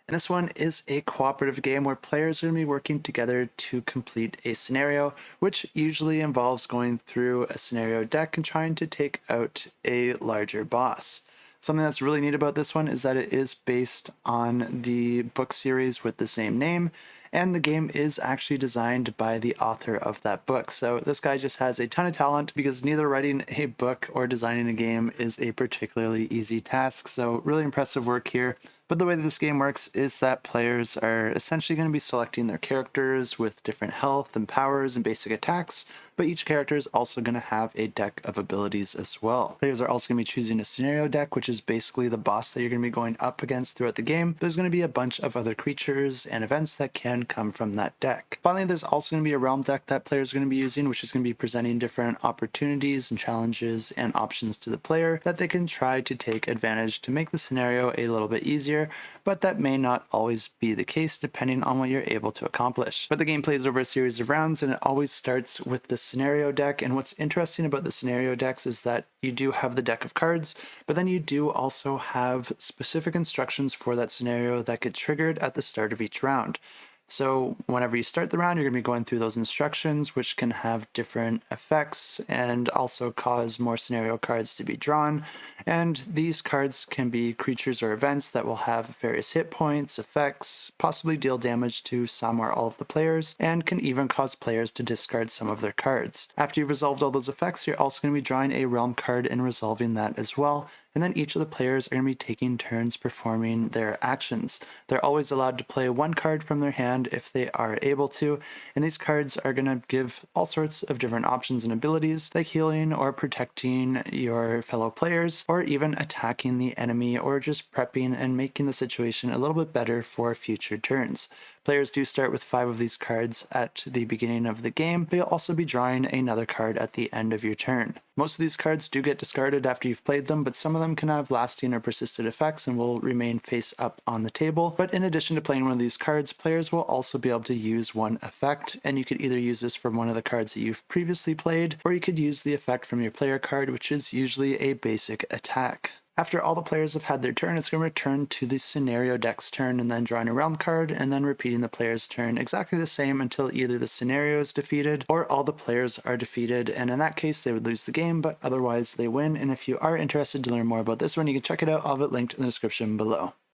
And this one is a cooperative game where players are going to be working together to complete a scenario, which usually involves going through a scenario deck and trying to take out a larger boss. Something that's really neat about this one is that it is based on the book series with the same name, and the game is actually designed by the author of that book. So this guy just has a ton of talent because neither writing a book or designing a game is a particularly easy task. So really impressive work here. But the way that this game works is that players are essentially going to be selecting their characters with different health and powers and basic attacks, but each character is also going to have a deck of abilities as well. Players are also going to be choosing a scenario deck, which is basically the boss that you're going to be going up against throughout the game. There's going to be a bunch of other creatures and events that can come from that deck. Finally, there's also going to be a realm deck that players are going to be using, which is going to be presenting different opportunities and challenges and options to the player that they can try to take advantage to make the scenario a little bit easier, but that may not always be the case depending on what you're able to accomplish. But the game plays over a series of rounds, and it always starts with the scenario deck. And what's interesting about the scenario decks is that you do have the deck of cards, but then you do also have specific instructions for that scenario that get triggered at the start of each round. So whenever you start the round, you're going to be going through those instructions, which can have different effects and also cause more scenario cards to be drawn. And these cards can be creatures or events that will have various hit points, effects, possibly deal damage to some or all of the players, and can even cause players to discard some of their cards. After you've resolved all those effects, you're also going to be drawing a realm card and resolving that as well. And then each of the players are going to be taking turns performing their actions. They're always allowed to play one card from their hand if they are able to, and these cards are going to give all sorts of different options and abilities, like healing or protecting your fellow players, or even attacking the enemy, or just prepping and making the situation a little bit better for future turns. Players do start with 5 of these cards at the beginning of the game, but you'll also be drawing another card at the end of your turn. Most of these cards do get discarded after you've played them, but some of them can have lasting or persistent effects and will remain face up on the table. But in addition to playing one of these cards, players will also be able to use one effect, and you could either use this from one of the cards that you've previously played, or you could use the effect from your player card, which is usually a basic attack. After all the players have had their turn, it's going to return to the scenario deck's turn and then drawing a realm card and then repeating the player's turn exactly the same until either the scenario is defeated or all the players are defeated. And in that case, they would lose the game, but otherwise they win. And if you are interested to learn more about this one, you can check it out. I'll have it linked in the description below.